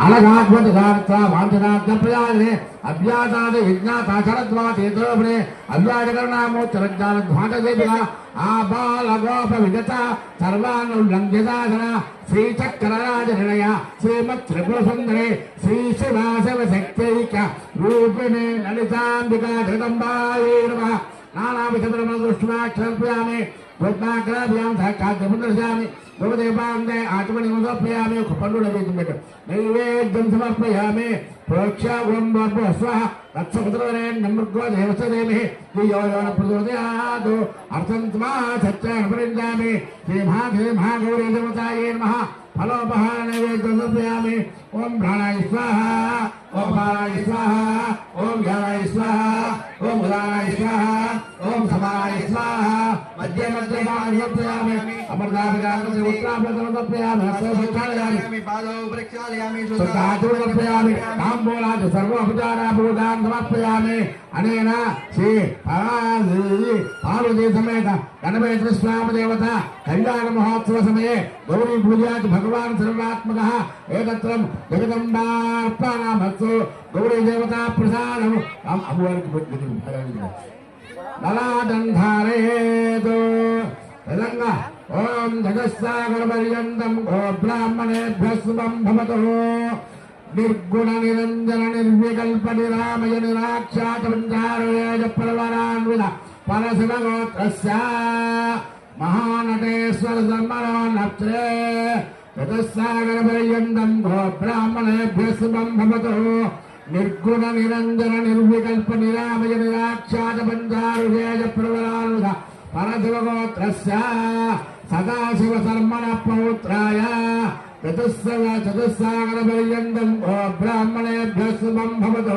अलगात्मजार्था वाञ्छनाज्ञप्रयाणे अव्याजादि विज्ञाताचरद्वातेतोपणे अव्याजकरणामोत्तरज्ञानध्वाटदेविना आबालगोपविगता सर्वानुल्लङ्घ्यदासना श्रीचक्रराजनिलया श्रीमत्त्रिपुरसुन्दरे श्रीशिवाशिवशक्त्यैक रूपिणे ललिताम्बिका जगदम्बायै नमः नानाविधब्रह्मदृष्ट्वाक्षर्पयामि भूत्माग्राभ्यां साक्षात्पुनर्दर्शयामि भवदेवान्दे आत्मनिमुदोपयामि पण्डुलवेदं नैवेद्यं समर्पयामि प्रोक्षागुणं स्वः तत्सपुत्रवरेण्यं मृगो देवस्तदेमिः यो यो न प्रचोदयात् अर्थं त्वा सत्यपरिञ्जामि श्रीमहागौरी देवतायै नमः फलोपहार नैवेद्यं समर्पयामि ओम प्राणाय स्वाहा ओम पाराय स्वाहा ओम ज्ञानाय स्वाहा ओम उदानाय स्वाहा ओम समानाय स्वाहा मध्य मध्य समर्पयामि अमृताभिषेकस्य उत्तराभिषेकं समर्पयामि पादौ प्रक्षालयामि समर्पयामि ताम्बूलाद सर्वोपचाराभूतान् समर्पयामि अनेन श्री पार्वती समेत गणपति स्वामी देवता कल्याण महोत्सव समये गौरी पूजात् भगवान् सर्वात्मकः एकत्रं जगदम्बार्पणमस्तु गौरी देवता प्रसादम् ललादन्धारयेतु तेलंगा ओम जगत्सागरपर्यन्तं गो ब्राह्मणेभ्यः शुभं भवतु निर्गुण निरंजन निर्विकल्प निरामय निराख्यात पंचारवेद प्रवरान्वित परशिवगोत्रस्य महानटेश्वर सम्मनोन्नत्रे चतुस्सागरपर्यन्तं गो ब्राह्मणेभ्यः शुभं भवतु निर्गुण निरंजन निर्विकल्प निरामय निराख्यात पंचारवेद प्रवरान्वित परशिवगोत्रस्य सदाशिव शर्मण पौत्राय चतुस्सागरपर्यन्तं गो ब्राह्मणेभ्यः शुभं भवतु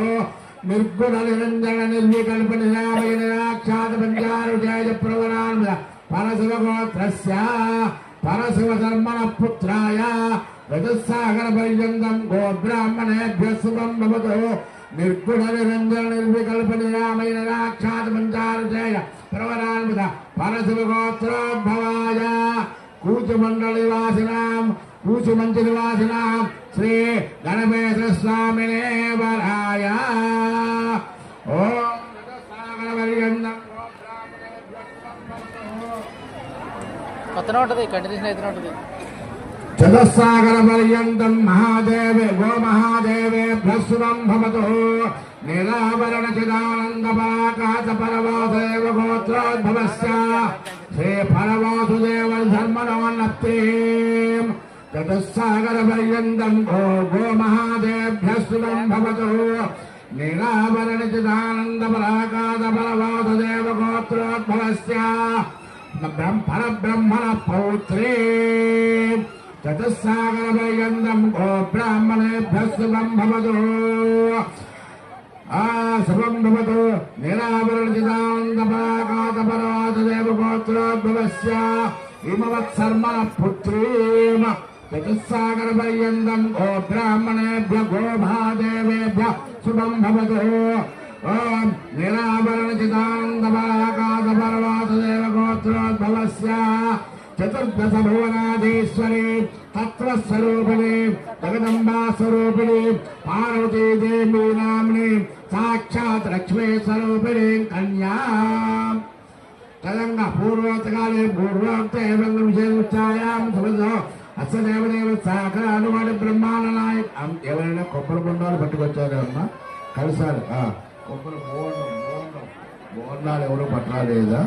निर्गुण निरंजन निर्विकल्प निरामय निराख्यात पंचारुजय प्रवरान्वित परशिवगोत्रस्य परशिव शर्मण पुत्राय चतुस्सागरपर्यन्तं गो ब्राह्मणेभ्यः शुभं भवतु निर्गुण निरंजन निर्विकल्प निरामय निराख्यात पंचारुजय प्रवरान्वित परशिवगोत्रोद्भवाय कूचमण्डलवासिनां कूचमञ्चनिवासिनां श्री गणेश स्वामिने वराय ओम चतुस्सागरपर्यन्तं महादेवे गो महादेवेभ्यः शुभं भवतु नीलाभरण चिदानन्दपराकाश परवासुदेव गोत्रोद्भवस्य श्री परवासुदेव धर्मणोन्नप्तिं चतुस्सागरपर्यन्तं गो महादेवेभ्यः शुभं भवतु नीलाभरण चिदानन्दपराकाश परवासुदेव गोत्रोद्भवस्य परब्रह्मण पौत्रे चतुस्सागरपर्यन्तं गो ब्राह्मणेभ्यः शुभं भवतु शुभं भवतु नीलाभरण चिदानन्दपराकाश परवासुदेव गोत्रोद्भवस्य हिमवत्सर्मण पुत्रीं चतुस्सागरपर्यन्तं गो ब्राह्मणेभ्यः गो महादेवेभ्यः शुभं भवतु ओम नीलाभरण चिदानन्दपराकाश परवासुदेव गोत्रोद्भवस्य चतुर्दश भुवनाधीश्वरी तत्त्वस्वरूपिणी जगदम्बा स्वरूपिणी पार्वती देवी नाम्नी साक्षात् लक्ष्मी स्वरूपिणी कन्या तदंग पूर्वोत्काले पूर्वोक्ते एवं विशेषायां सुबुद्धो अस्य देवदेव साकर अनुवाद ब्रह्मांड नायक ఎవరైనా కొబ్బరి బొండాలు పట్టుకొచ్చారమ్మా కలిసారు కొబ్బరి బోండాలు ఎవరు పట్టలేదా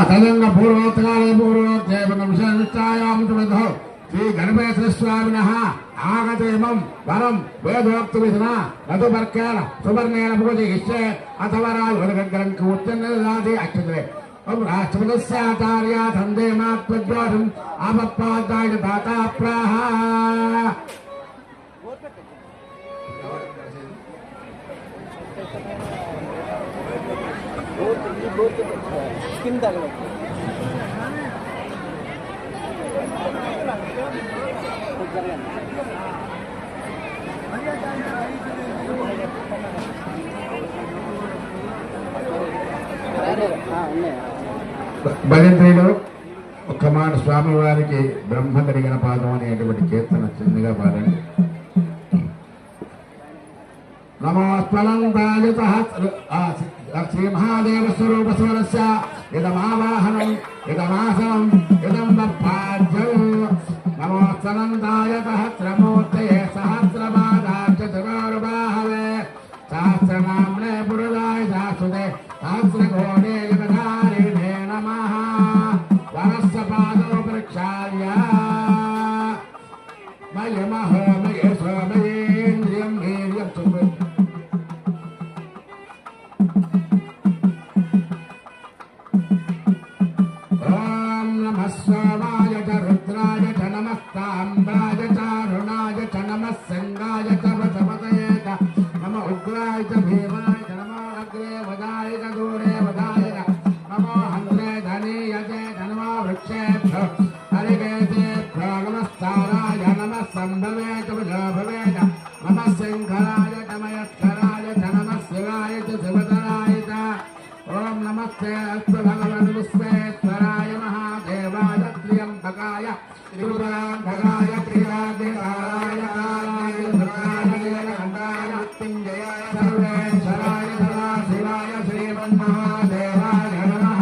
तदंग पूर्वोत्काले पूर्वोक्ते विशेषायां सुबुद्धो श्री गणेश स्वामिनः आगतेमं वरं वेदोक्तविधिना मधुपर्केण सुवर्णेन पूजयिष्ये अथवा राजवरग्रहं कूर्चन्नदादि अक्षते ओम राष्ट्रपतिस्याचार्या धन्दे मात्वद्रोषम् आपप्पादाय दाता प्राह భజంత్రిలో ఒక్క మాట స్వామివారికి బ్రహ్మ కలిగిన పాదం అనేటువంటి కీర్తన చిన్నగా పాడండి. నమోస్మలంతాయ శ్రీ మహాదేవ స్వరూప స్వరస్య ఇదమావాహనం ఇదమాసనం ఇదం పాద్యం నమోస్మలంతాయ సహస్రమూర్తయే సహస్రపాదాక్షరూపాహవే సహస్రనామ్నే పురుషాయ శాశ్వతే సహస్రకోటే జగధారిణే నమః వరస్య పాదో ప్రక్షాళ్య మయమహో మయేశో మయేంద్రియం వీర్యం సుమృత్ सोमाय च रुद्राय च नमस्ताम्राय च अरुणाय च नमः संगाय च वसवतये च नमो उग्राय च भीमाय च नमो अग्रे वदाय च दूरे वदाय च नमो हन्त्रे धनीय च नमो वृक्षेभ्यो हरिकेतेभ्यो नमस्ताराय नमः सम्भवे च भवे च नमः शङ्कराय च मयस्कराय च नमः शिवाय च शिवतराय च ॐ नमस्ते अस्तु भगवन् विश्वेश्वराय महादेवाय त्र्यम्बकाय त्रिपुरान्तकाय प्रियादिकाराय कालाय धृताय नीलकण्ठाय मृत्युञ्जयाय सर्वेश्वराय सदाशिवाय श्रीमन्महादेवाय नमः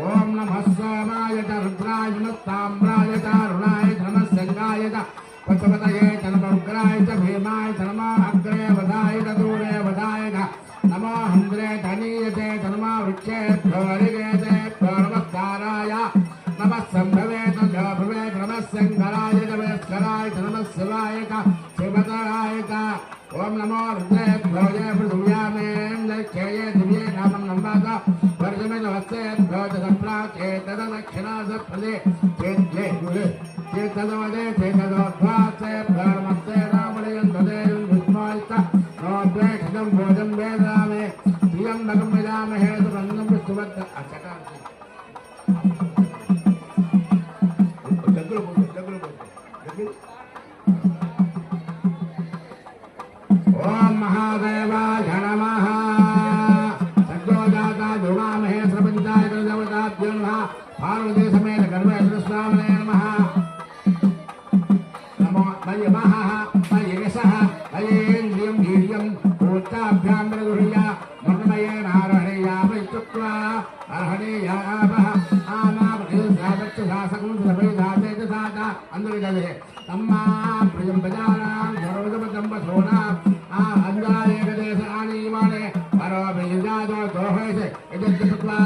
ॐ नमः सोमाय च रुद्राय नमस्ताम्राय च अरुणाय च नमः शङ्गाय च पशुपतये च नमः उग्राय च भीमाय च नमः अग्रे वदाय च दूरे वदाय च नमो हन्द्रे धनीयते नमो वृक्षेभ्यो हरिकेतेभ्यो नमस्काराय नमः सम्भवे च भवे नमः शङ्कराय च वयस्कराय च नमः शिवाय च शिवतराय च ॐ नमो रुद्रेभ्यो ये पृथिव्यामेन्द्रक्षये दिव्ये नामं नमः वर्षमे नमस्तेभ्यो च सम्प्राचे तददक्षिणा सप्रदे चेत्ले चेतदवदे चेतदोद्वासेभ्यो नमस्ते रामणयं तदेवं विष्णोयश्च नोद्वेक्षितं भोजं वेदामे त्र्यम्बकं वदामहे सुगन्धं विष्णुवत् ओम महादेवाय नमः सद्योजाता जुगामहे सर्वपंचाय देवताभ्यो नमः पार्वती समेत गर्भेश्वराय नमः नमो मयमः मयेशः मयेन्द्रियं वीर्यं भूताभ्यां प्रगुह्य मनमये नारहणेया वैचक्वा अर्हणेयावः आमावृषावक्षसासकं सभैधाते च साता अंदरगले तम्मा प्रियं प्रजानां सर्वदपदं वसोना अंगारेकदेशानीमाने परो बिजादो दोहसे इदत्तत्वा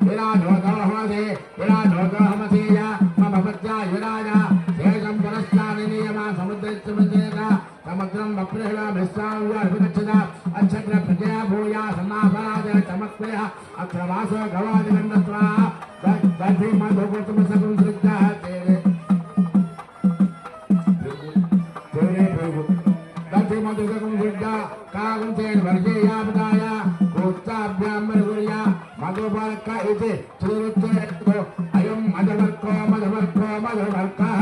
विराजो दोहसे विराजो दोहमसेया मम पत्या विराजा शेषं परस्तानि नियमा समुद्रच्चमतेता समुद्रं वप्रहला मिश्राव्या विदक्षदा अच्छत्र प्रजया भूया समापराज चमत्वया अत्रवासो गवादिगन्धत्वा दधि मधुपुत्रमसकं सृज्जः तेरे दधि मधुसकं सृज्जा कागं तेन वर्जयापदाय कोत्ताभ्यां मरुया मधुवर्क इति श्रीरुच्चेतो अयं मधुवर्को मधुवर्को मधुवर्कः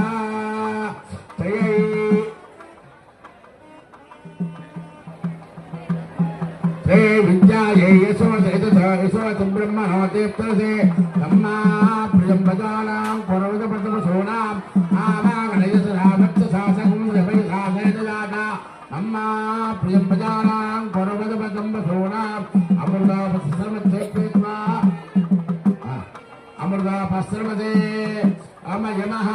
त्रयै हे विद्याये यशोच ब्रह्मणो तीर्थसे तम्मा प्रियं भजानां पर्वतपद्मसोनाम् आवागणयसरावक्षसासकं वैसासेनजाता तम्मा प्रियं भजानां पर्वतपद्मसोनाम् अमृतापस्सर्वक्षेत्वा अमृतापस्सर्वदे अमयमः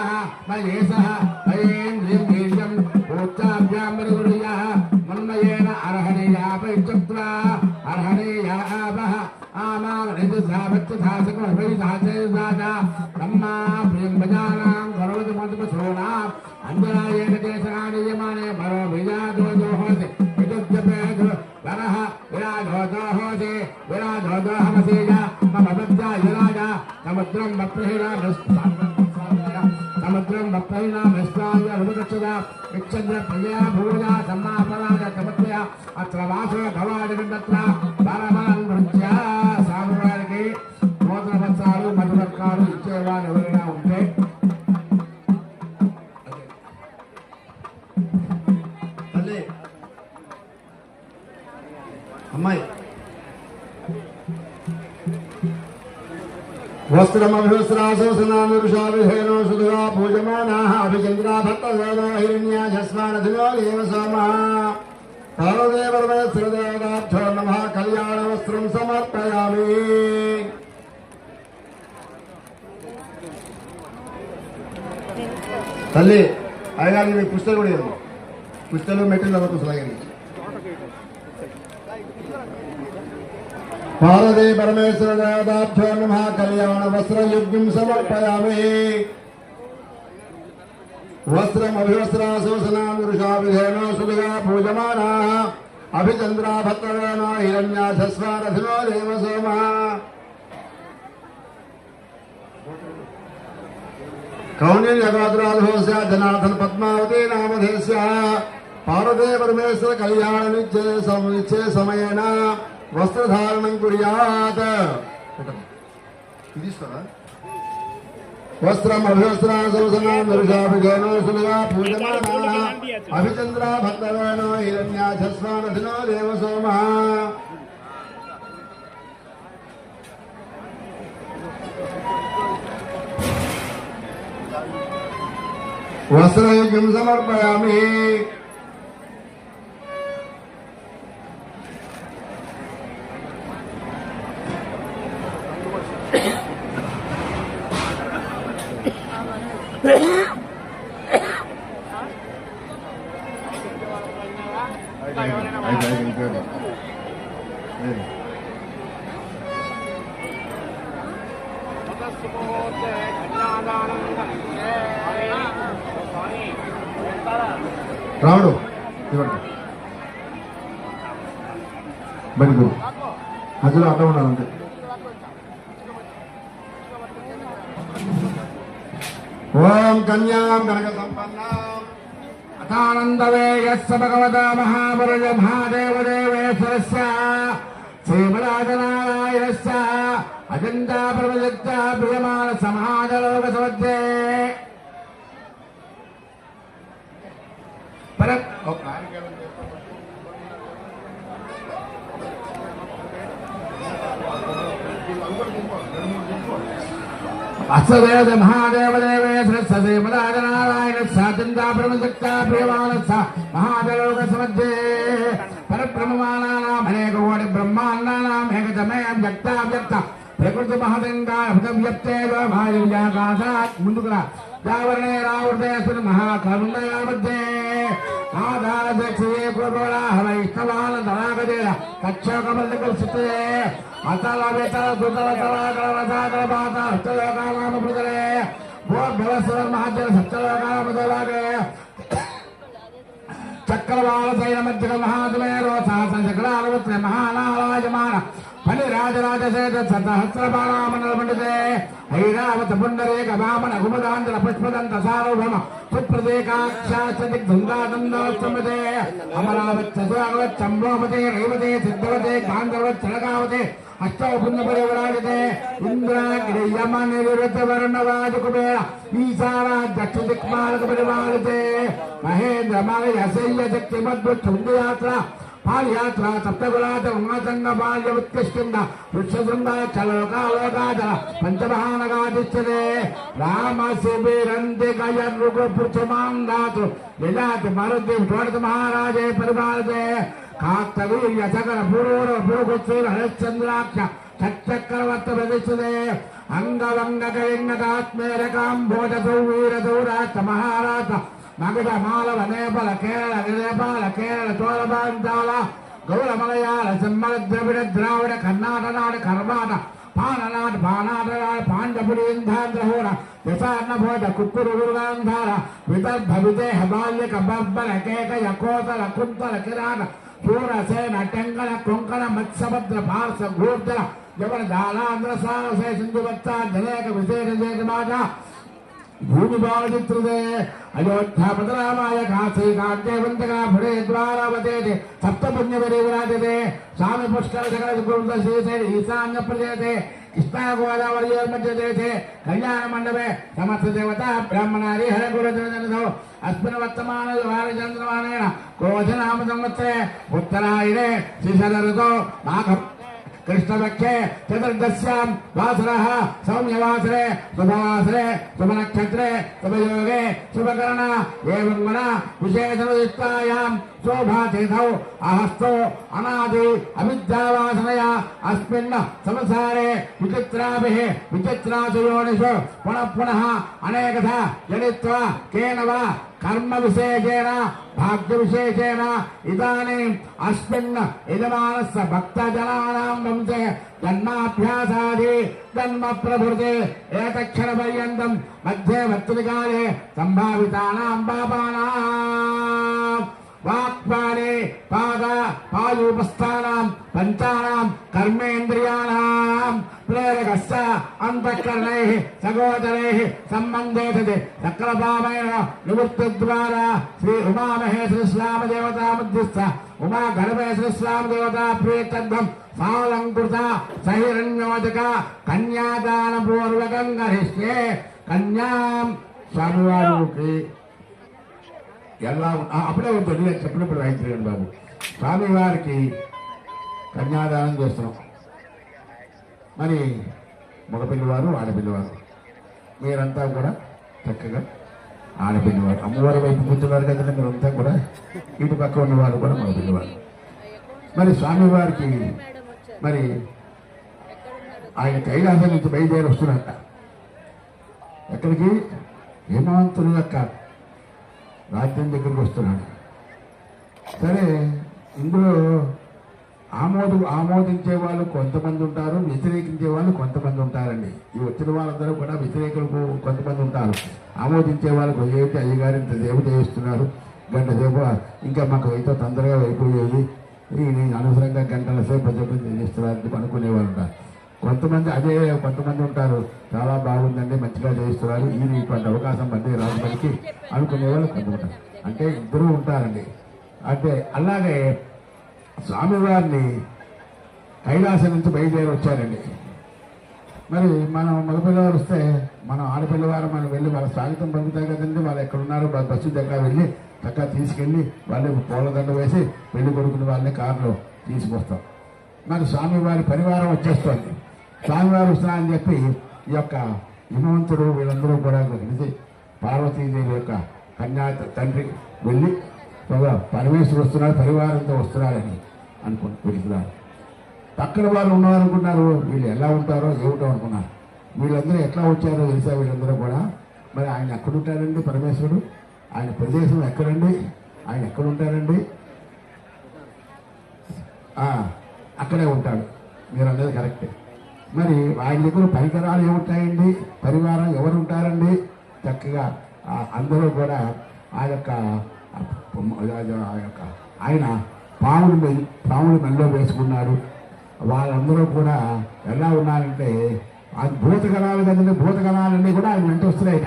मयेशः मयेन्द्रियं वीर्यं भूताभ्यां मरुगुर्यः मन्मयेन अर्हणेया वैचक्वा अर्हणेयावः आमावृषावक्षसासकं वैसासेनजाता तम्मा प्रियं भजानां पर्वतपद्मसोनाम् अंजनायेन देशराणीयमाने मरो विजादो दोहोसे विदुद्यपेद वरः विराजो दोहोसे विराजो दोहमसेया मम भक्त्या विराजा समुद्रं वप्रहिणा समुद्रं वप्रहिणा मिश्राय रुदक्षदा विच्छद्र प्रजया भूया सम्मापराज चमत्वया अत्र वासो गवादिगन्धत्वा बलबलं नृत्य सामुवाరికి నూతన వస్త్రాలు మధువర్కాలు ఇచ్చేవారు ఎవరైనా ఉంటే అమ్మాయి वस्त्रमभिवस्त्रासोसनानुषाभिधेनो सुधुरा पूजमानाः अभिचन्द्रा भक्तसेनो हिरण्याजस्मानधिनो देव सोमः पार्वतीपरमेश्वरदेवताभ्यो नमः कल्याणवस्त्रं समर्पयामि तल्ली अयगारी मी पुस्तक కూడా ఇవ్వండి పుస్తకాలు మెటీరియల్ అవకు సలాగండి पार्वती परमेश्वर देवताभ्यो नमः कल्याण वस्त्र युग्म समर्पयामि वस्त्रमभिवस्त्रासोसनानुषाभिधेनो सुभगा पूजमानाः अभिचन्द्रा भक्तवेनो हिरण्याधस्वारथिनो देव सोमः कौण्डिन्यगोत्राधोस्य जनार्दन पद्मावती नामधेस्य पार्वती परमेश्वर कल्याण निश्चय समयेन वस्त्रधारणं कुर्यात् वस्त्रमभिवस्त्रासोसनानुषाभिधेनो सुभगा पूजमानाः अभिचन्द्रा भक्तवेनो हिरण्याधस्वारथिनो देव सोमः वस्त्रयुग्मं समर्पयामि రావుడు ఇవ్వండి బడిగు మధ్యలో అడ్డం ఉండాలంటే ఓం కన్యాం కనక సంపన్నాం అతానందవేయస్య భగవతా మహాపురుష మహాదేవదేవేశ్వరస్య శ్రీమదాజనారాయణస్య అజంతా ప్రమజత్య ప్రియమాన సమాజలోక సమధ్యే అసవేద మహాదేవదేవేశ్వరస్య శ్రీమదాజనారాయణస్య అజంతా ప్రమజత్య ప్రియమాన మహాజలోక సమధ్యే పరబ్రహ్మమానానాం అనేక కోటి బ్రహ్మాండానాం ఏకతమయం వ్యక్తావ్యక్త ప్రకృతి మహదంగాభ్యప్తేవ భార్యాకాశాత్ ముందుకురా జావరణే రావృతేశ్వరి మహాకరుణయా మధ్యే ఆధారదక్షియే కులగోళాహ వైష్ణవాన ధరాగదేర కక్షోకమల్లికల్సితే అతల వితల దుతల తలాకల రథాకల బాత హస్తలోకానామ పృతలే భోర్భవస్వర మహాజన సప్తలోకానామ దోలాగే చక్రవాళ సైన మధ్య మహాత్మే రోసాస చక్రాలవత్ర మహానారాజమాన ఫలి రాజరాజసేత సహస్రబాణామనల పండితే ఐరావత పుండరేక వామన గుమదాంజల పుష్పదంత సార్వభౌమ సుప్రదేకాక్షాదిగ్ధంగాదండోత్సమతే అమరావచ్చంభోమతే రైవతే సిద్ధవతే గాంధర్వచ్చలగావతే అష్టౌ పుణ్యపరివరాజతే ఇంద్రాగ్రియమనిరుతవర్ణవాజకుబేర ఈశారా దక్షిణ దిక్మాలకు పరివాళితే మహేంద్రమలయశల్య శక్తి మద్భుక్షుండయాత్ర పాదయాత్ర సప్తగులాచ ఉమాచంగ బాల్య ఉత్కృష్టింద వృక్షశృంగ చలోకాలోకాచ పంచమహానగాదిశ్చతే రామ శిబిరంతి గయర్రుగు పృథుమాందాతు యజాతి మరుద్ది షోడశ మహారాజే పరిపాలతే కాస్తవీర్య సకల పూర్వ భూగుత్సూర హరిశ్చంద్రాక్ష చక్రవర్త ప్రతిష్టతే అంగవంగకలింగదాత్మేరకాంభోజ సౌవీర సౌరాష్ట్ర మహారాష్ట్ర మగధ మాలవ నేపాల కేరళ నేపాల కేరళ చోళబాంచాల గౌడ మలయాళ సింహళ ద్రవిడ ద్రావిడ కర్ణాటనాడు కర్మాట పాననాడు పానాటనాడు పాండపురీంధాంధ్రహోర యశాన్నభోజ కుక్కురు గురుగాంధార విదర్భ విదేహ బాల్యక బర్బల కేకయ కోతల కుంతల కిరాట శూరసేన టెంగళ కొంకణ మత్స్యభద్ర పార్శ గూర్జల యవన దాలాంధ్ర సారసే సింధువత్స జనేక విశేష చేతమాజ భూమిభావచిత్రుదే అయోధ్యాపదరామాయ కాశీ కాంతేవంతగా భుడే ద్వారావతే సప్తపుణ్యపరివిరాజతే స్వామి పుష్కర సకల గురుద శ్రీశైల ఈశాన్య ప్రదేశే కృష్ణా గోదావరి కళ్యాణ మండపే సమస్త దేవత బ్రాహ్మణాది హర గురుజనో అస్మిన్ వర్తమాన వారచంద్రమానేన క్రోధనామ సంవత్సరే ఉత్తరాయణే శ్రీశరతో మాఘ कृष्णपक्षे चतुर्दश्यां वासरः सौम्यवासरे शुभवासरे शुभनक्षत्रे शुभयोगे शुभकरण एवं गुण विशेषयुक्तायां शोभातीथौ अहस्तो अनादि अविद्यावासनया अस्मिन् संसारे विचित्राभिः विचित्रासु योनिषु पुनः पुनः अनेकधा जनित्वा केन वा कर्म विशेषेण भाग्य विशेषेण इदानीम् अस्मिन् यजमानस्य भक्तजनानां वंशे जन्माभ्यासादि जन्म प्रभृते एतक्षणपर्यन्तं मध्ये वर्तमानकाले सम्भावितानां पापानां वाक्पाणे पाद पायूपस्थानां पंचानां कर्मेन्द्रियाणां प्रेरकस्य अंतःकरणैः सगोचरैः सम्बन्धे सति सकलपापैः निवृत्तिद्वारा श्री उमामहेश्वरी श्याम देवता मध्यस्थ उमा गणपेश्वरी श्याम देवता प्रीत्यर्थं सालंकृत सहिरण्योदक कन्यादान पूर्वकं करिष्ये कन्यां स्वामिवारुकी ఎలా అప్పుడే ఉంటుంది చెప్పినప్పుడు రైతులు బాబు స్వామివారికి కన్యాదానం చేస్తున్నాం. మరి మగపిల్లివారు ఆడపిల్లివారు మీరంతా కూడా చక్కగా ఆడపిల్లివారు అమ్మవారి వైపు కూర్చున్నారు కదండి. మీరంతా కూడా ఇటు పక్క ఉన్నవారు కూడా మగపిల్లివారు. మరి స్వామివారికి మరి ఆయన కైలాసం నుంచి బయలుదేరి వస్తున్నట్ట. ఎక్కడికి? హేమంతుని యొక్క రాజ్యం దగ్గరికి వస్తున్నాడు. సరే, ఇందులో ఆమోదించే వాళ్ళు కొంతమంది ఉంటారు, వ్యతిరేకించే వాళ్ళు కొంతమంది ఉంటారండి. ఈ వచ్చిన వాళ్ళందరూ కూడా వ్యతిరేకులకు కొంతమంది ఉంటారు. ఆమోదించే వాళ్ళకు ఏమిటి అయ్యగారు ఇంత సేపు చేయిస్తున్నారు, గంట సేపు ఇంకా మాకు అయితే తొందరగా అయిపోయేది, నేను అనవసరంగా గంటల సేపు చేయిస్తున్నారు అనుకునే వాళ్ళు ఉంటారు. కొంతమంది ఉంటారు, చాలా బాగుందండి, మంచిగా చేయిస్తున్నారు, ఇటువంటి అవకాశం మళ్ళీ రాజు మనకి అనుకునేవాళ్ళు కొంతమంది. అంటే ఇద్దరు ఉంటారండి. అంటే అలాగే స్వామివారిని కైలాసం నుంచి బయలుదేరి వచ్చారండి. మరి మనం మగపిల్లవారు వస్తే మనం ఆడపిల్లవారు మనం వెళ్ళి వాళ్ళ స్వాగతం పంపుతాయి కదండి. వాళ్ళు ఎక్కడ ఉన్నారు బస్సు దగ్గర వెళ్ళి చక్కగా తీసుకెళ్ళి వాళ్ళు పూలదండ వేసి పెళ్లి కొడుకుని వాళ్ళని కారులో తీసుకొస్తాం. మరి స్వామివారి పరివారం వచ్చేస్తుంది. స్వామివారు వస్తున్నారని చెప్పి ఈ యొక్క హిమవంతుడు వీళ్ళందరూ కూడా కలిసి పార్వతీదేవి యొక్క కన్యా తండ్రి వెళ్ళి పరమేశ్వరుడు వస్తున్నాడు, పరివారంతో వస్తున్నారని వెళ్తున్నారు. పక్కన వారు ఉన్నవారు అనుకున్నారు వీళ్ళు ఎలా ఉంటారో ఏమిటో అనుకున్నారు. వీళ్ళందరూ ఎట్లా వచ్చారో తెలిసా వీళ్ళందరూ కూడా. మరి ఆయన ఎక్కడుంటారండి పరమేశ్వరుడు? ఆయన ప్రదేశం ఎక్కడండి? ఆయన ఎక్కడుంటారండి? అక్కడే ఉంటాడు. మీరు అనేది కరెక్టే. మరి ఆయన దగ్గర పరికరాలు ఏముంటాయండి? పరివారం ఎవరు ఉంటారండి? చక్కగా అందరూ కూడా ఆయన పాములు మెల్లో వేసుకున్నాడు. వాళ్ళందరూ కూడా ఎలా ఉన్నారంటే అది భూతగణాలు కదండి. భూతగణాలన్నీ కూడా ఆయన వెంట వస్తున్నాయి.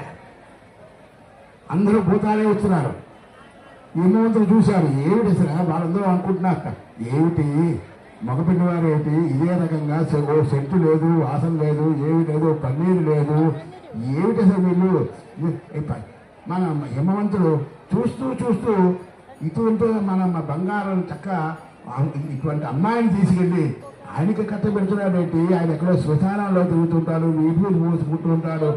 అందరూ భూతాలే వస్తున్నారు. హిమవంతుడు చూశారు, ఏమిటి అసలు వాళ్ళందరూ అనుకుంటున్నారు ఏమిటి మగపిల్లవారు ఏమిటి ఇదే రకంగా సెంటు లేదు, వాసన లేదు, ఏమి లేదు, పన్నీరు లేదు, ఏమిటి అసలు వీళ్ళు. మన హిమవంతుడు చూస్తూ ఇటువంటి మన బంగారం చక్క ఇటువంటి అమ్మాయిని తీసుకెళ్ళి ఆయనకి కట్ట పెడుతున్నాడు ఏంటి? ఆయన ఎక్కడో శ్మశానాల్లో తిరుగుతుంటాడు, వీధులు మూసుకుంటూ ఉంటాడు,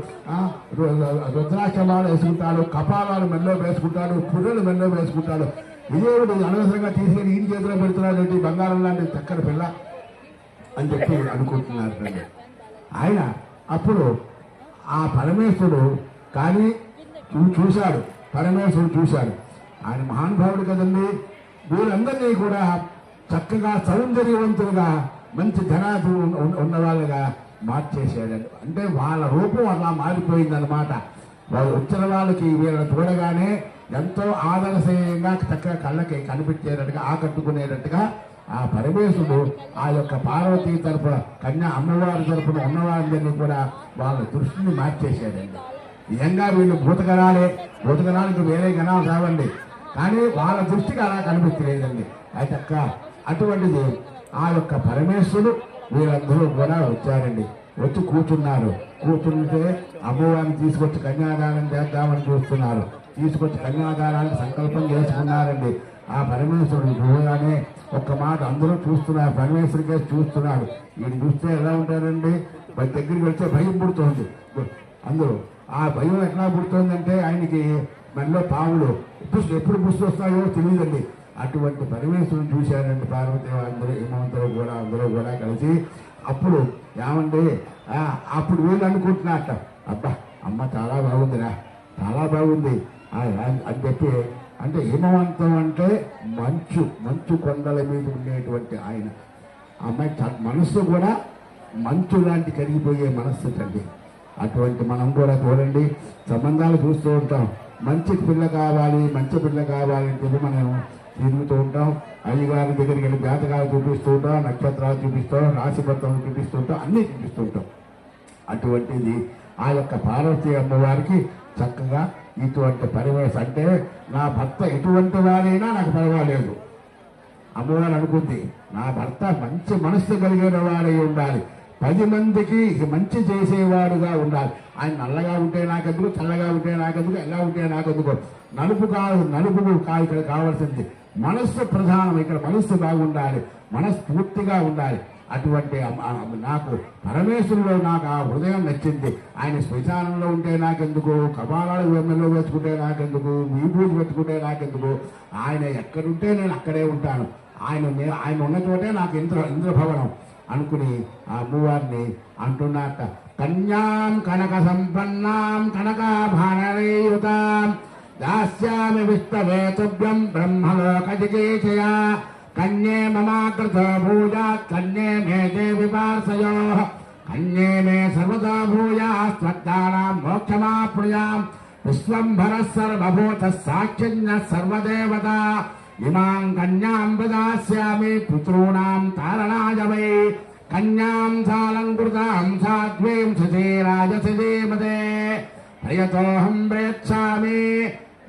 రుద్రాక్షమాలు వేసుకుంటాడు, కపాలాలు మెల్లో వేసుకుంటాడు, పుర్రెలు మెల్లో వేసుకుంటాడు. ఇదేవిడు అనవసరంగా తీసుకెళ్ళి ఈయన చేతిలో పెడుతున్నాడు ఏంటి? బంగారం లాంటి చక్కని పిల్ల అని చెప్పి అనుకుంటున్నారు. ఆయన అప్పుడు ఆ పరమేశ్వరుడు కానీ చూశాడు. పరమేశ్వరుడు చూశాడు. ఆయన మహానుభావుడు కదండి. వీళ్ళందరినీ కూడా చక్కగా సౌందర్యవంతులుగా మంచి ధనాలు ఉన్నవాళ్ళుగా మార్చేసాడండి. అంటే వాళ్ళ రూపం అలా మారిపోయిందనమాట. వాళ్ళు వచ్చిన వాళ్ళకి వీళ్ళని చూడగానే ఎంతో ఆదర్శనీయంగా చక్కగా కళ్ళకి కనిపించేటట్టుగా ఆకట్టుకునేటట్టుగా ఆ పరమేశ్వరుడు ఆ యొక్క పార్వతీ తరపున కన్యా అమ్మవారి తరపున ఉన్నవాళ్ళందరినీ కూడా వాళ్ళ దృష్టిని మార్చేసాడండి. నిజంగా వీళ్ళు భూతగణాలకు వేరే గణాలు రావండి, కానీ వాళ్ళ దృష్టికి అలా కనిపించలేదండి. అయితే అటువంటిది ఆ యొక్క పరమేశ్వరుడు వీళ్ళందరూ కూడా వచ్చారండి. వచ్చి కూర్చుంటే అమ్మవారిని తీసుకొచ్చి కన్యాదానం చేద్దామని చూస్తున్నారు. తీసుకొచ్చి కన్యాదానానికి సంకల్పం చేసుకున్నారండి. ఆ పరమేశ్వరుడు చూడగానే ఒక్క మాట అందరూ చూస్తున్నారు, పరమేశ్వరికే చూస్తున్నాడు. ఈయన చూస్తే ఎలా ఉంటారండి, దగ్గరికి వెళ్తే భయం పుడుతోంది అందరూ. ఆ భయం ఎట్లా పుడుతోందంటే ఆయనకి మనలో పాములు ఎప్పుడు పుస్తు వస్తాయో తెలియదండి. అటువంటి పరమేశ్వరుని చూశారండి పార్వతి అందరూ, అందరూ కూడా కలిసి. అప్పుడు ఏమండి, అప్పుడు వీళ్ళు అనుకుంటున్నారట, అబ్బా అమ్మ చాలా బాగుందిరా, చాలా బాగుంది అని చెప్పి. అంటే హిమవంతం అంటే మంచు కొండల మీద ఉండేటువంటి ఆయన అమ్మాయి మనస్సు కూడా మంచు లాంటి కరిగిపోయే మనస్సు అండి. అటువంటి మనం కూడా చూడండి, సంబంధాలు చూస్తూ ఉంటాం. మంచి పిల్ల కావాలి అని చెప్పి మనం తిరుగుతూ ఉంటాం. అయ్యగారి దగ్గరికి వెళ్ళి జాతకాలు చూపిస్తూ ఉంటాం, నక్షత్రాలు చూపిస్తాం, రాశిపత్రాలు చూపిస్తూ ఉంటాం, అన్నీ చూపిస్తూ ఉంటాం. అటువంటిది ఆ యొక్క పార్వతీ అమ్మవారికి చక్కగా ఇటువంటి పరివేశం అంటే నా భర్త ఎటువంటి వారైనా నాకు పర్వాలేదు. అమ్మవారు అనుకుంది, నా భర్త మంచి మనస్సు కలిగిన వాడై ఉండాలి, 10 మందికి మంచి చేసేవాడుగా ఉండాలి. ఆయన నల్లగా ఉంటే నాకెందుకు, చల్లగా ఉంటే నాకెందుకు, ఎలా ఉంటే నాకెందుకు, నలుపు ఇక్కడ కావాల్సింది మనస్సు ప్రధానం. ఇక్కడ మనస్సు బాగుండాలి, మనస్ఫూర్తిగా ఉండాలి. అటువంటి నాకు పరమేశ్వరుడు నాకు ఆ హృదయం నచ్చింది. ఆయన శ్మశానంలో ఉంటే నాకెందుకు, కపాలాలు వెన్నెల్లో వేసుకుంటే నాకెందుకు, విభూతి పెట్టుకుంటే నాకెందుకు, ఆయన ఎక్కడుంటే నేను అక్కడే ఉంటాను, ఆయన ఉన్న చోటే నాకు ఇంద్రభవనం అనుకుని ఆ అమ్మవారిని అంటున్నట్ట. కన్యాం కనక సంపన్నాం కనకాభరణయుతాం దాస్యామి విస్తవేతుభ్యం బ్రహ్మలోక జిగీషయా కన్యే మమాకృత భూయాత్ కన్యే మే దేవి పార్శయోః కన్యే మే సర్వదా భూయాస్త్వద్దానాం మోక్షమాప్నుయాం విశ్వంభరः సర్వభూతः సాక్షిణ్యः సర్వదేవతా ఇమాం కన్యాం ప్రదాస్యామి పితॄణాం తారణాయ వై కన్యాం సాలంకృతాం సాధ్వీం శశీరాజసిధీమతే ప్రయతోహం ప్రయచ్ఛామి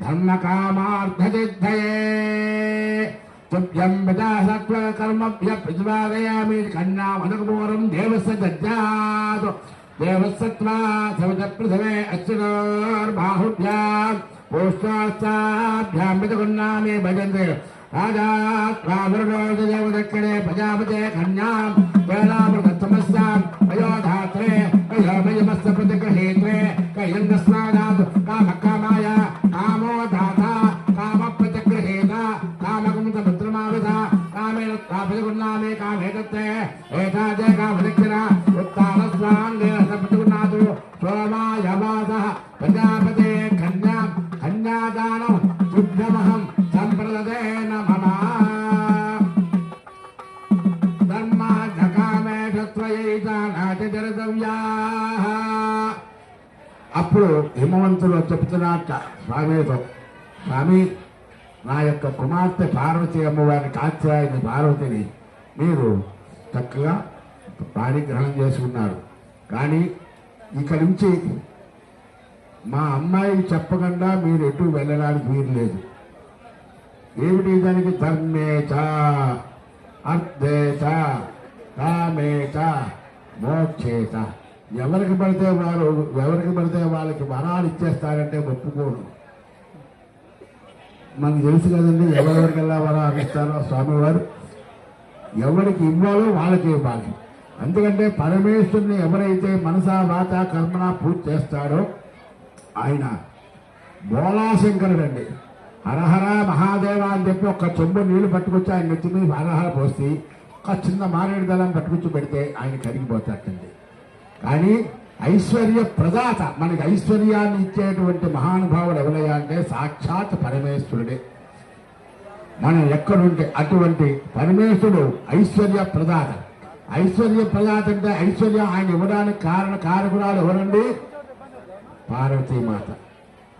ధర్మకామార్థసిద్ధయే తుభ్యం విదాసత్వకర్మభ్య ప్రతిపాదయామి కన్యామనకపూరం దేవస్య దద్యాత్ దేవసత్వా సవిత పృథివే అచ్యుతోర్బాహుభ్యాం పోష్టాస్తాభ్యాం విదకున్నామి భజంతే రాజా దేవదక్కడే ప్రజాపతే కన్యాం వేలామృతమస్యాం అయోధాత్రే కయోమయమస్య ప్రతిగృహేత్రే కయంగస్నాదాత్ కామకామాయ కామో దాత కామ ప్రతిగృహేత కామకముత భద్రమావిధ కామేన తాపతిగున్నామి కామేతత్తే ఏతాదే కామదక్షిణ ఉత్తానస్వాంగేన సపతిగున్నాతు సోమాయవాస ప్రజాపతే కన్యాదానం శుద్ధమహం సంప్రదదేన మమ ధర్మాధకామేషత్వయైతానాచరదవ్యాః. అప్పుడు హిమవంతులు చెప్తున్నట్ట స్వామితో, స్వామి నా యొక్క కుమార్తె పార్వతి అమ్మవారిని కాత్యాయని పార్వతిని మీరు చక్కగా పాణిగ్రహణం చేసుకున్నారు, కానీ ఇక నుంచి మా అమ్మాయికి చెప్పకుండా మీరు ఎటు వెళ్ళడానికి వీలు లేదు. ఏమిటి దానికి? ధర్మేచ అర్థేచ కామేచ మోక్షేచ. ఎవరికి పడితే వాళ్ళకి వరాలు ఇచ్చేస్తారంటే ఒప్పుకోను. మనకు తెలుసు కదండి, ఎవరెవరికెల్లా వరాలు ఇస్తారో స్వామివారు. ఎవరికి ఇవ్వాలో వాళ్ళకి ఇవ్వాలి. ఎందుకంటే పరమేశ్వరుని ఎవరైతే మనసా వాచ కర్మణ పూజ చేస్తాడో ఆయన బోలాశంకరుడు అండి. హరహర మహాదేవ అని చెప్పి ఒక చెంబు నీళ్లు పట్టుకొచ్చి ఆయన నెత్తి మీద హరహర పోసి ఒక చిన్న మారేడు దళం పట్టుకొచ్చి పెడితే ఆయన కరిగిపోతాడండి. కానీ ఐశ్వర్య ప్రదాత, మనకి ఐశ్వర్యాన్ని ఇచ్చేటువంటి మహానుభావుడు ఎవరయ్యా అంటే సాక్షాత్ పరమేశ్వరుడే. మనం ఎక్కడుంటే అటువంటి పరమేశ్వరుడు ఐశ్వర్య ప్రదాత. ఐశ్వర్య ప్రదాత అంటే ఐశ్వర్యం ఆయన ఇవ్వడానికి కారకురాలు ఎవరండి? పార్వతీమాత.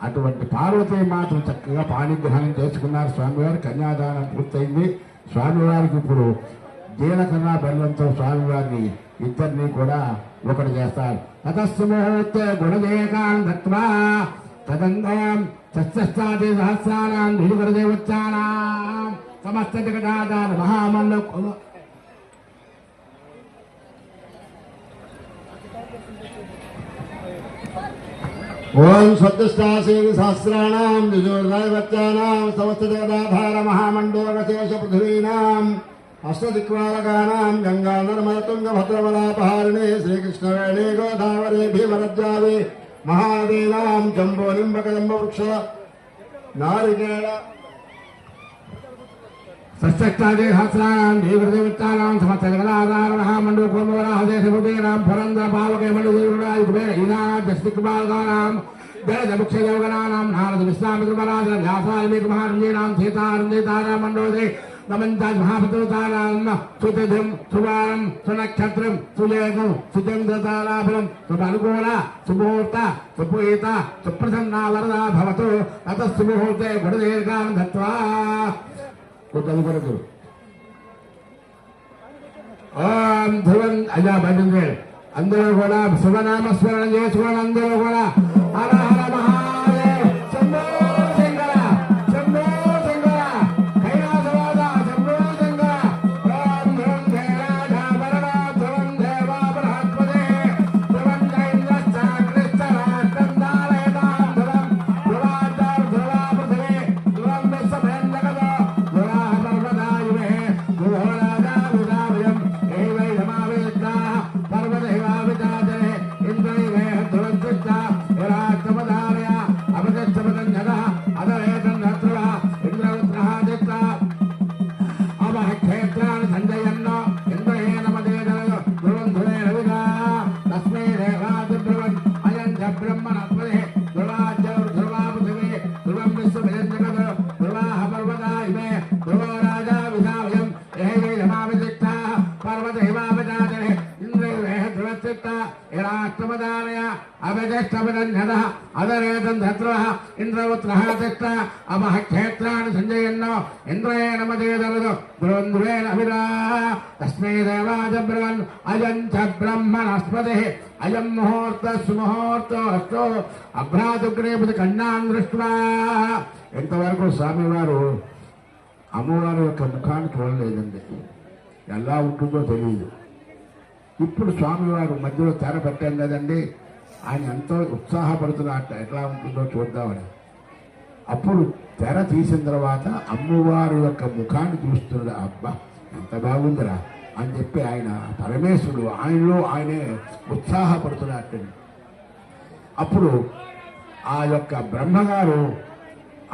అటువంటి పార్వతీమాతను చక్కగా పాణిగ్రహణం చేసుకున్నారు స్వామివారు. కన్యాదానం పూర్తయింది. స్వామివారికి ఇప్పుడు జీలకర్ర బెల్లంతో స్వామివారిని ఇద్దరిని కూడా ఒకటి చేస్తారు. తతస్సుముహూర్తే గుణదేకాన్ దత్వా తదంగం చస్తాది సహస్రానాం ధృతికరదేవచ్చానాం సమస్త జగదాధార మహామల్ల ओम स्वतिष्ठाशील सहस्राणां द्विजोर्दैवत्यानां समस्तदेवताधार महामण्डोरशेष पृथ्वीनां अष्टदिक्पालकानां गंगा नर्मदा तुंगभद्रमलापहारिणे श्रीकृष्णवेणे गोदावरी भीमरज्जावे महानदीनां जम्बो निम्बकजम्बवृक्ष नारिकेल सष्टादि सहस्राणां देवदेवतानां समस्तजगदाधार महामण्डोकोमवराहदेशभूतेनां फरन्द पावके मणिदेवराय कुबेर ईनानां दशदिक्पालकानां जलदमुक्षयोगनानां नारद विश्वामित्रमहाराज व्यासायमेकमहारञ्जनां सीतारञ्जितानां मण्डोदे नमन्ताज महापतितानां सुतिथिं सुवारं सुनक्षत्रं सुलेखं सुचन्द्रताराफलं सुमनुकूल सुमुहूर्त सुपूयिता सुप्रसन्ना वरदा भवतु अतः सुमुहूर्ते गुरुदीर्घां दत्त्वा ओम ध्रुवन अजा भजन अंदर కూడా శుభనామస్మరణ చేసుకోండి అందరూ కూడా హర హర మహాదేవ్ శంభో శంకర శంభో శంకర కైలాసవాద శంభో శంకర ఓం ధ్రువం ధేరాధ వరణ ధ్రువం దేవా బృహస్పతే ధ్రువం దైంద్రశ్చ కృష్ణరాష్ట్రం దారయతాం ధ్రువం ధ్రువాచార ధ్రువా పృథివీ ధ్రువం విశ్వభేంద్రగతో इंद्रवत्रः तिष्ठ अमः क्षेत्राणि संजयन्नो इन्द्रेण मदेदरदो ध्रुवन्द्रुवेण अभिरा तस्मै देवाय ब्रवन् अयं च ब्रह्मणस्पतिः अयं मुहूर्तः सुमुहूर्तोऽस्तु अभ्रातुग्रेपति कन्यान् दृष्ट्वा ఇంతవరకు స్వామివారు అమ్మవారి యొక్క ముఖాన్ని చూడలేదండి. ఎలా ఉంటుందో తెలియదు. ఇప్పుడు స్వామివారు మధ్యలో తెర పెట్టాం కదండి, ఆయన ఎంతో ఉత్సాహపడుతున్నట్ట ఎట్లా ఉంటుందో చూద్దామని. అప్పుడు తెర తీసిన తర్వాత అమ్మవారి యొక్క ముఖాన్ని చూస్తున్నాడు. అబ్బా ఎంత బాగుందిరా అని చెప్పి ఆయన పరమేశ్వరుడు ఆయనలో ఆయనే ఉత్సాహపడుతున్నట్టండి. అప్పుడు ఆ యొక్క బ్రహ్మగారు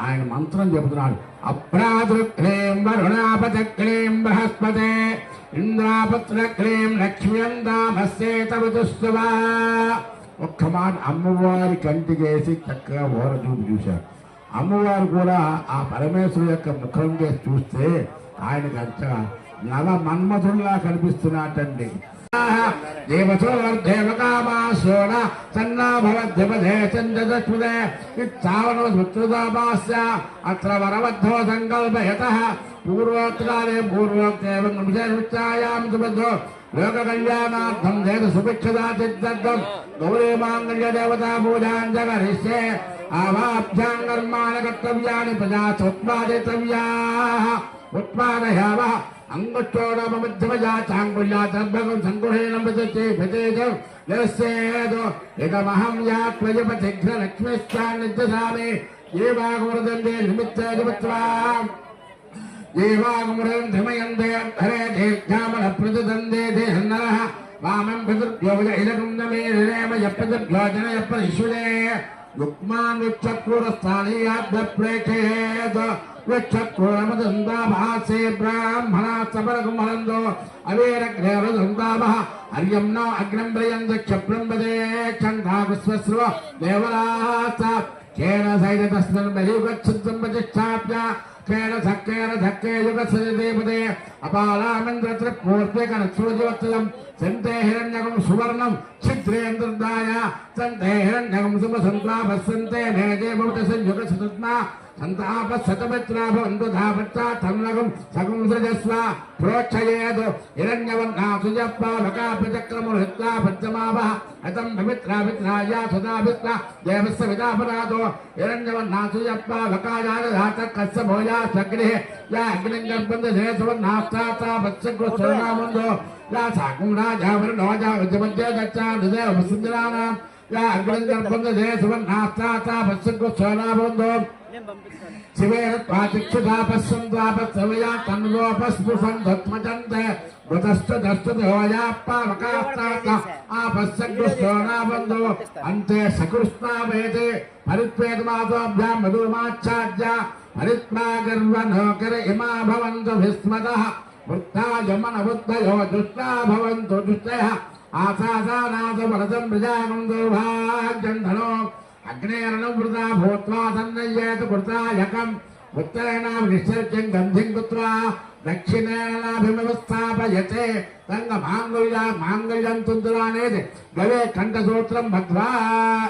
ఆయన మంత్రం చెబుతున్నాడు. అప్రాదృక్లీం వరుణాపచక్లీం బృహస్పతే ఇంద్రాపత్రక్లీం లక్ష్మ్యందామస్యేతవతుస్తువా. ఒక్క మాట అమ్మవారి కంటికేసి చక్కగా ఓర చూపు చూశారు. అమ్మవారు కూడా ఆ పరమేశ్వరు యొక్క ముఖం చేసి చూస్తే ఆయనకు అంత నవ మన్మధుల్లా కనిపిస్తున్నట్టండి. దేవతోర్దేవకామాశోణ సన్నాభవద్యపదే చంద్రదస్ముదే ఇచ్చావనోస్మృతాపాస్య అత్ర వరవద్ధో సంకల్పయతః పూర్వోత్తరాలే పూర్వోక్తేవం విషయాయాం సుబద్ధో లోక కళ్యాణార్థం దేవ సుభిక్షదా చిద్దర్థం గౌరీ మాంగళ్య దేవతా పూజాం జగరిష్యే ఆవాభ్యాం కర్మాణి కర్తవ్యాని ప్రజాసోత్పాదితవ్యాః ఉత్పాదయావః అంగుష్టోడమధ్యమజా చాంగుల్యా తర్భగం సంకుహేనం ప్రచే భతేజం యస్యేదో ఇదమహం యాత్వయపతిఘ్న లక్ష్మీశ్చాన్నిద్యసామి ఏవాగుమృదందే నిమిత్తేజమత్వా ఏవాగుమృదం ధమయందే ధరే దీర్ఘామల ప్రతిదందే దేహన్నరః వామం పితృభ్యోజ ఇదకం నమే రేమ యప్పితృభ్యో జనయప్ప ఈశ్వరే యుక్మాన్ విచ్చక్రూరస్థానీయాభ్య ప్రేక్షయేత్ విచ్చక్రూరమదందాభాసే బ్రాహ్మణా సపరకుమలందో అవేరగ్రేరదందాభః హర్యం నో అగ్నం ప్రయం దక్షప్రం వదే చండాగుస్వస్వ దేవరాస కేన సైద తస్మిన్ బలిగచ్చంతం ప్రతిష్టాప్య కేన ధక్కే యుగసదేవదే అపాలామంద్రత్రిపూర్తికనక్షుజవత్సలం సంతే హిరణ్యకం సువర్ణం ఛిద్రేంద్రదాయ సంతే హిరణ్యకం శుభసంతాపస్సంతే మేఘే భవతి సంయుగసతత్మా సంతాప శతమిత్రాభవంతు ధాపచ్చా తమ్లగం సగం సృజస్వ ప్రోక్షయేదు హిరణ్యవన్నాసుజప్పావకాపచక్రముహిత్వా పద్యమావః అతం పవిత్రావిత్రాయ సుధాభిత్ర దేవస్య విదాపరాదో హిరణ్యవన్నాసుజప్పావకాయాదధాత కస్య భోజా సగ్నిః యా అగ్నిం గర్భంద ధేసువర్ణాస్తాతా వత్సగ్రస్వరణామందో యా సాకుం రాజావరణోజా విద్యమధ్య గచ్చా హృదయ వసుందరానాం या अग्रं गर्भं दे सुवर्णास्ता पश्चिम सोनाबंधो शिवेन त्वाचिक्षुधा पश्यन् द्वापत्सवया तन्वोपस्पृशन् धत्मजन्ते वतश्च दष्टधोयाप्पावकास्तात् आपश्यग्रस्तोनाबन्धो अन्ते सकृष्णावेते परित्वेदमातोऽभ्यां मधुमाच्छाद्य परित्मा गर्वनोकर इमा भवन्तु विस्मतः वृत्ता यमनबुद्धयो दुष्टा भवन्तु दुष्टयः आसासानाथ वरदं प्रजानन्दो भाग्यं धनो अग्नेरणं वृथा भूत्वा तन्नय्येत कृतायकम् उत्तरेणाभिनिश्चर्यं गन्धिं कृत्वा दक्षिणेनाभिमवस्थापयते मांगल्यं తుందురానేది గవే కంఠసూత్రం భద్వా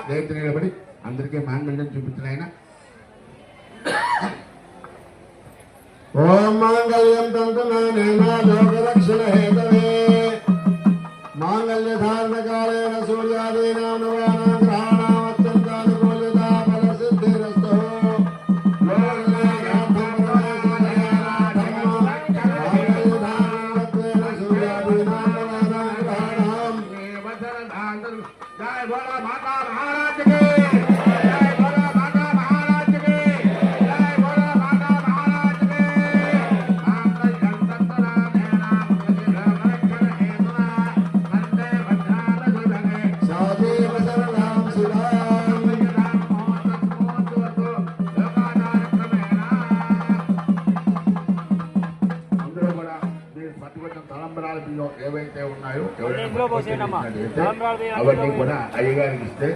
దేవత నిలబడి అందరికీ మాంగళ్యం చూపించిన ఆయన ఓం మాంగళ్యం తంతునానేన లోకరక్షణ హేతవే మాంగళ్య ధారణ కాలేన సూర్యాదీనాం నవానాం గ్రహాణాం అత్యంతానుకూలతా ఫలసిద్ధిరస్తు जय बोला माता महाराज की जय बोला माता महाराज की जय बोला माता महाराज की मांगल्यं तन्तुनानेन रक्षण हेतुना वन्दे भद्राणसुभगे सादेव शरणां शिवां అందరూ కూడా మీరు పట్టుకున్న తలంబరాల బియ్యం ఏవైతే ఉన్నాయో అవన్నీ కూడా అయ్యగారికి ఇస్తే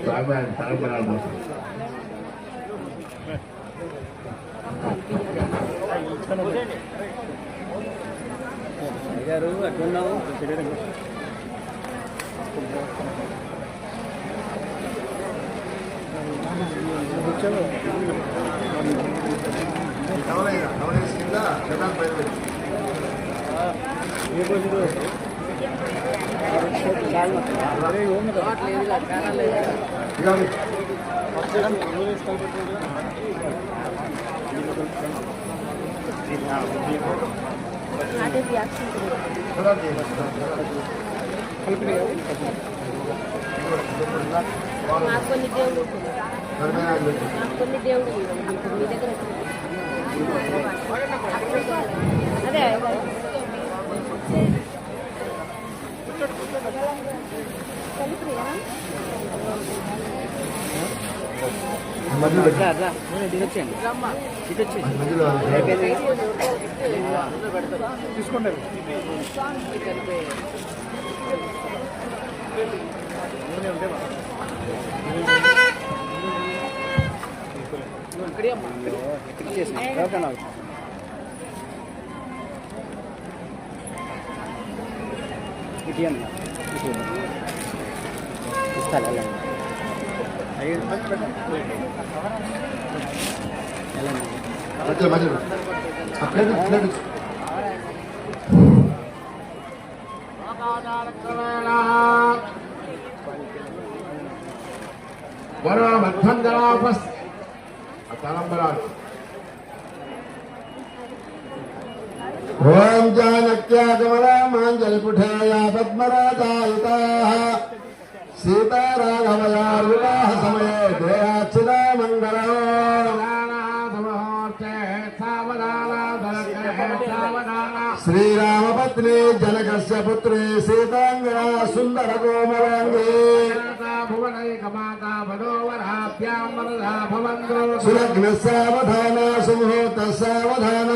స్వామివారి తలంబరాలు పోతుంది కొన్ని దేవుడు మీ దగ్గర అదే తీసుకోండి వరో మధ్వంతరాపస్ తలంబరాలు ఓం జానక్యాగమరామాంజలిపుఠాయా పద్మరాజాయుతాః సీతారాఘవయా వివాహ సమయే దేయాచ్చిదా మంగళం శ్రీరామపత్ని జనకస్య పుత్రి సీతాంగనా సుందర కోమలాంగి సులగ్న సావధాన సుముహూర్త సావధాన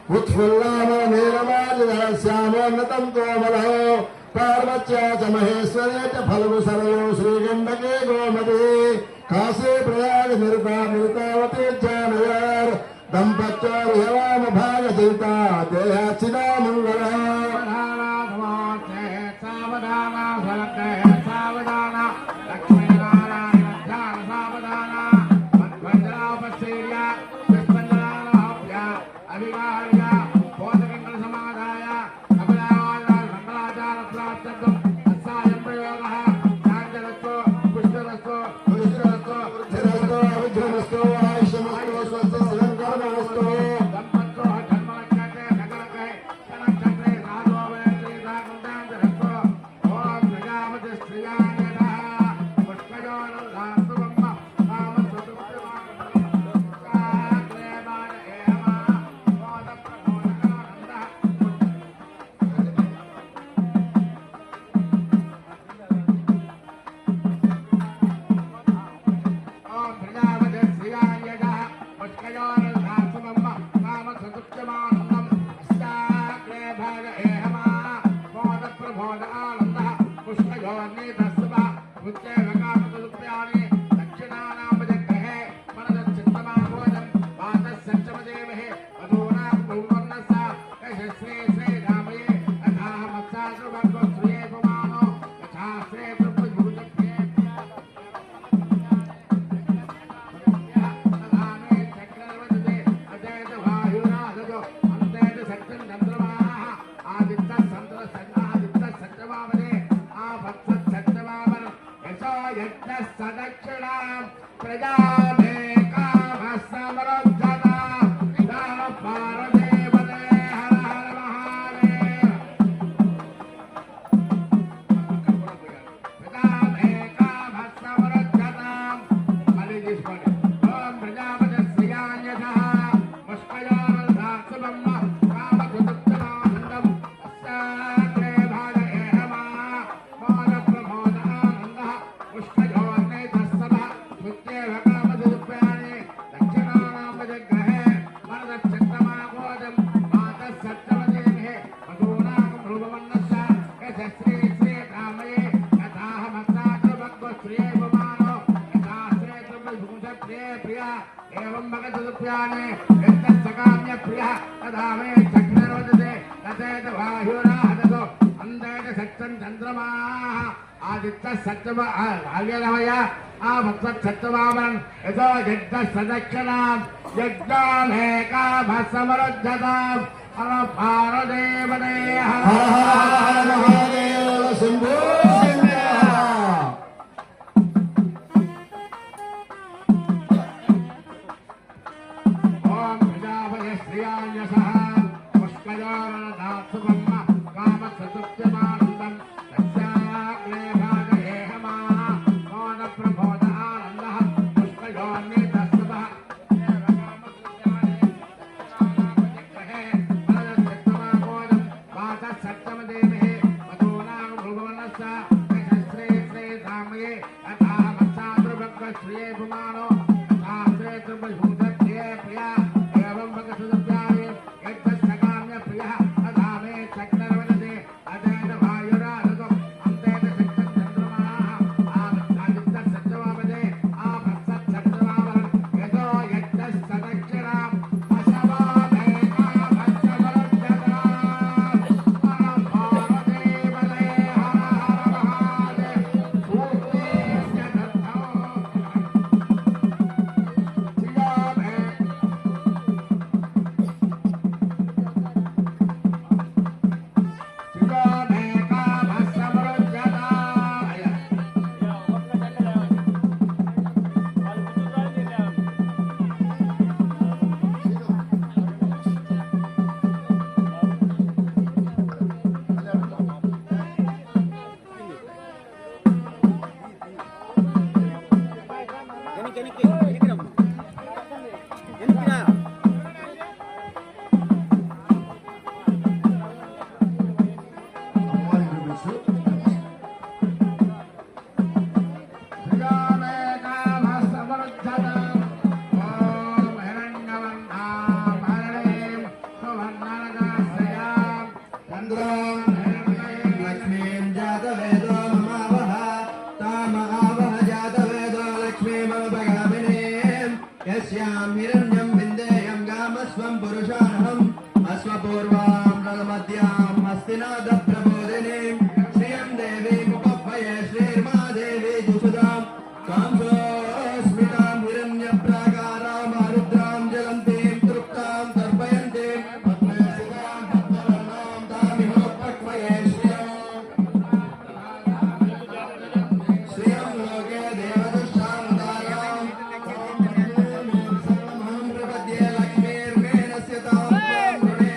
उत्फुल्लाम नीलमालिधर श्यामोन्नतं कोमलः पार्वत्या च महेश्वरे च फल्गु सरयो श्रीगण्डके गोमती काशी प्रयाग निरुतावती जानयार दम्पत्योर्यवाम भागसीता देहाचिदा मंगलः सुदुप्यमानन्दं अस्याग्रे भाग एहमा मोद प्रबोध आनन्दः पुष्पयोर्नि तस्वा मुच्चे वकामतुप्यानि दक्षिणानां जग्रहे मनदच्चित्तमाभोजं वातस्सच्चमदेवहे मधूनां बहुवर्णसा यशस्रे श्री रामये अथाह मत्सासुभर्गो श्रिये पुमानो यथा श्रे त्रिभुजभुजभ्ये तदामे चक्रवर्तिते अजयत वायुराधजो अन्तेत सत्यं चन्द्रमाः आदित्य सत्यवामने आवत्सत् सत्यवामन यशो यज्ञः सदक्षिणां प्रजामेकामस्समरुद्धता दान पारदेवते हर हर महादेव प्रजामेकामस्समरुद्धतां मणि जिस्मणि ओम प्रजापति श्रियान्यथः पुष्पयोर्धात्सुब्रह्म कामधुतुप्तमानन्दं अस्याग्रे भाग एहमा मोदप्रमोदानन्दः पुष्पयोर्ने तस्सवः मुच्चेव कामधुतुप्यानि दक्षिणानां जग्रहे मनदच्चित्तमाभोजं मातः सत्यवदेमहे मधूनां भ्रुवमन्नस्य यशस्रे श्री रामये यथाह मत्साद्रभग्गो श्रिये पुमानो यथा श्रे त्रिभुजभुजप्रिये प्रिया एवं भगतुप्यानि यत्तत्सकाम्य प्रियः तदा मे चक्रवर्तिते तथेत वायुराहदतो अन्धेत सत्यं चन्द्रमाः आदित्य सत्यम भाग्यरमय आवत्सत् सत्यवामनं यतो यज्ञः सदक्षिणां यज्ञामेकामस्समरुद्धतां हर पारदेवते हर హర హర మహాదేవ శంభో శంకర ओम प्रजापति श्रियान्यसः पुष्पयोर्धात्सुब्रह्म कामसदुप्यमानन्दं तस्याग्रे भाग एहमा मोदप्रबोध आनन्दः पुष्पयोर्नि तस्सवः मनदच्चित्तमाभोजं वातः सत्यमदेमहे मधूनां भृगुवनस्य यशस्रे श्री रामये यथाह मत्साद्रभग्गो श्रिये पुमानो यथा श्रे त्रिभुजभुजप्रिये प्रिया एवं भगतुप्यानि यज्ञस्सकाम्य प्रियः तथा मे चक्रवर्तिते अजयत वायुराधतो अन्तेत सत्यं चन्द्रमाः आदित्य सत्यवामने आवत्सत् सत्यवामनं यतो यज्ञः सदक्षिणां वशवामेकामस्समरुद्धतां परं पारदेवते हर हर महादेव भूतेस्य दत्तो श्रियामे అమ్మవారి చూపిస్తూ చంద్రం లక్ష్మీం జాతవేదో మమావహ తామావహ జాతవేదో లక్ష్మీమనుపగామినీం యస్యాం హిరణ్యం విందేయం గామస్వం పురుషానహం అశ్వపూర్వాం రథమధ్యాం హస్తినాద ప్రబోధినీం శ్రియం దేవీం ఉపపయే శ్రీర్మాదేవీ దుసుదాం కాంసోస్మితాం హిరణ్యప్రాకారాం ఆరుద్రాం జలంతీం తృప్తాం తర్పయంతీం పద్మేశితాం పద్మవర్ణాం తామిహోపక్వయే శ్రియం లోకే దేవదుష్టాముదారాం సర్వమహం ప్రపద్యే లక్ష్మీర్మేణస్య తాం త్వం గృణే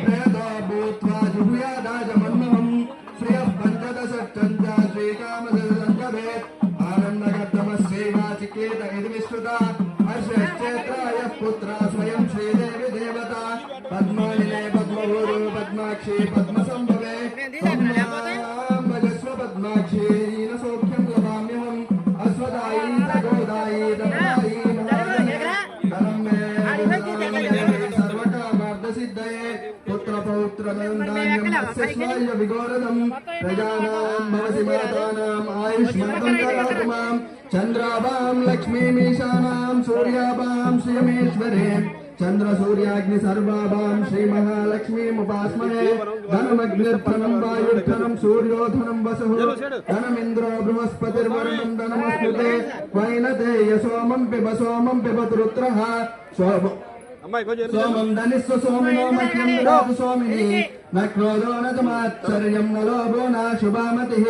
प्रेतो भूत्वा जुहुयादाजमन्महम् श्रियः पञ्चदशश्चन्द्रा श्रीकामसङ्गभेत् आनन्दगर्धमस्यैवाचिकेत इति विश्रुता हर्षश्चेत्रायः पुत्रा स्वयं श्रीदेवी देवता पद्मालिने पद्मभूरो पद्माक्षी पद्मसम्भवे त्वं भजस्व पद्माक्षी येन सौख्यं लभाम्यहम् अश्वदायी च गोदायी ददायी धनं मे सर्वकामार्थसिद्धये पुत्रपौत्रनन्दान्यम् अस्य स्वाय विगोरदम् प्रजानां भवसि मातानाम् आयुष्मन्तं ददातु माम् चन्द्राभां लक्ष्मीमीशानां सूर्याभां श्रियमेश्वरीम् चन्द्रसूर्याग्नि सर्वाभां श्रीमहालक्ष्मीमुपास्महे धनमग्निर्धनं वायुर्धनं सूर्योधनं वसुः धनमिन्द्रो बृहस्पतिर्वरुणं धनमस्नुते वैनतेय सोमं पिबतु रुद्रः सोमं धनिस्व सोमिनो मह्यं ददातु सोमिनी न क्रोधो न तमात्सर्यं न लोभो न शुभामतिः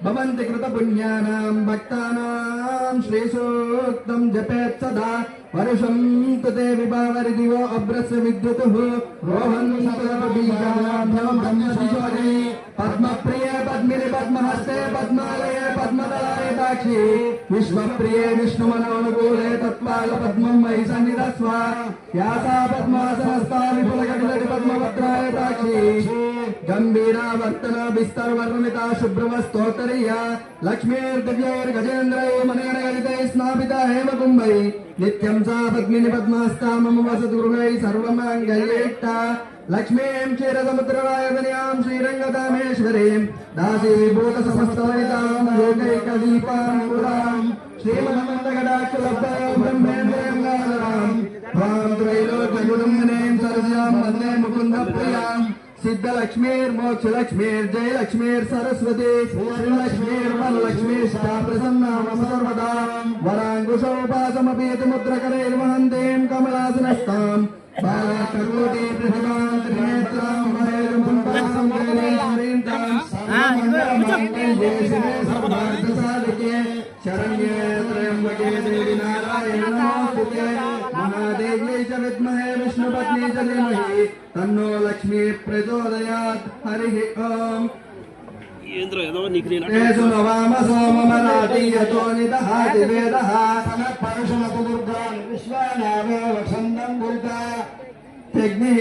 भवन्ति कृतपुण्यानां भक्तानां श्रीसूक्तं जपेत् सदा वर्षं कृते विभावरिदिवो अभ्रस्य विद्युतुः रोहन् सकलबीजाभ्यो ब्रह्मशिशोरे पद्मप्रिये पद्मिनि पद्महस्ते पद्मालये पद्मदलाय दाक्षी विश्वप्रिये विष्णुमनोनुकूले तत्पालपद्मं मयि सन्निधस्व यासा पद्मासनस्था विपुलकटिलटि पद्मभद्राय दाक्षी गंभीरा वर्तन विस्तरवर्णिता शुभ्रवस्तोत्तरीया लक्ष्मीर्दिव्यैर्गजेन्द्रै मनेन गलितैः स्नापिता हेमकुम्भैः नित्यं सा पद्मिनि पद्मास्ता मम वसतु गृहे सर्वमाङ्गल्यैक्ता लक्ष्मीं क्षीरसमुद्ररायतनयां श्रीरङ्गधामेश्वरीं दासीभूतसमस्तवनितां योगैकदीपां पुरां श्रीमन्मन्दकटाक्षलब्धां ब्रह्मेन्द्रयङ्गाधरां त्वां त्रैलोक्यगुणम्निनीं सरस्यां वन्दे मुकुन्दप्रियाम् सिद्धलक्ष्मीर्मोक्षलक्ष्मीर्जयलक्ष्मीर्सरस्वती श्रीलक्ष्मीर्वरलक्ष्मीष्टा प्रसन्ना मम सर्वदा वराङ्कुशोपासमपीति मुद्रकरैर्वहन्तीं कमलासनस्तां बालाकरोति प्रतिमां त्रिनेत्रां महेर्मुण्डां सर्वार्थसाधिके शरण्ये त्र्यम्बके देवी नारायणे नमोस्तुते महादेव्यै च विद्महे विष्णुपत्नी च धीमहि तन्नो लक्ष्मी प्रचोदयात् हरिः ओम् तेषु नवामसो मम रातीयतो निदहाति वेदः परशुमतु दुर्गान् विश्वानामेव वक्षन्दं दुर्गा यज्ञिः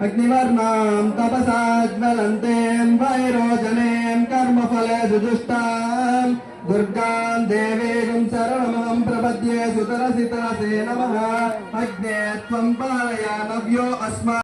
अग्निवर्णां तपसा ज्वलन्तीं वैरोचनीं कर्मफले सुजुष्टां दुर्गां देवीं शरणमहं प्रपद्ये सुतरसि तरसे नमः अग्ने त्वं पालय नव्यो अस्मान्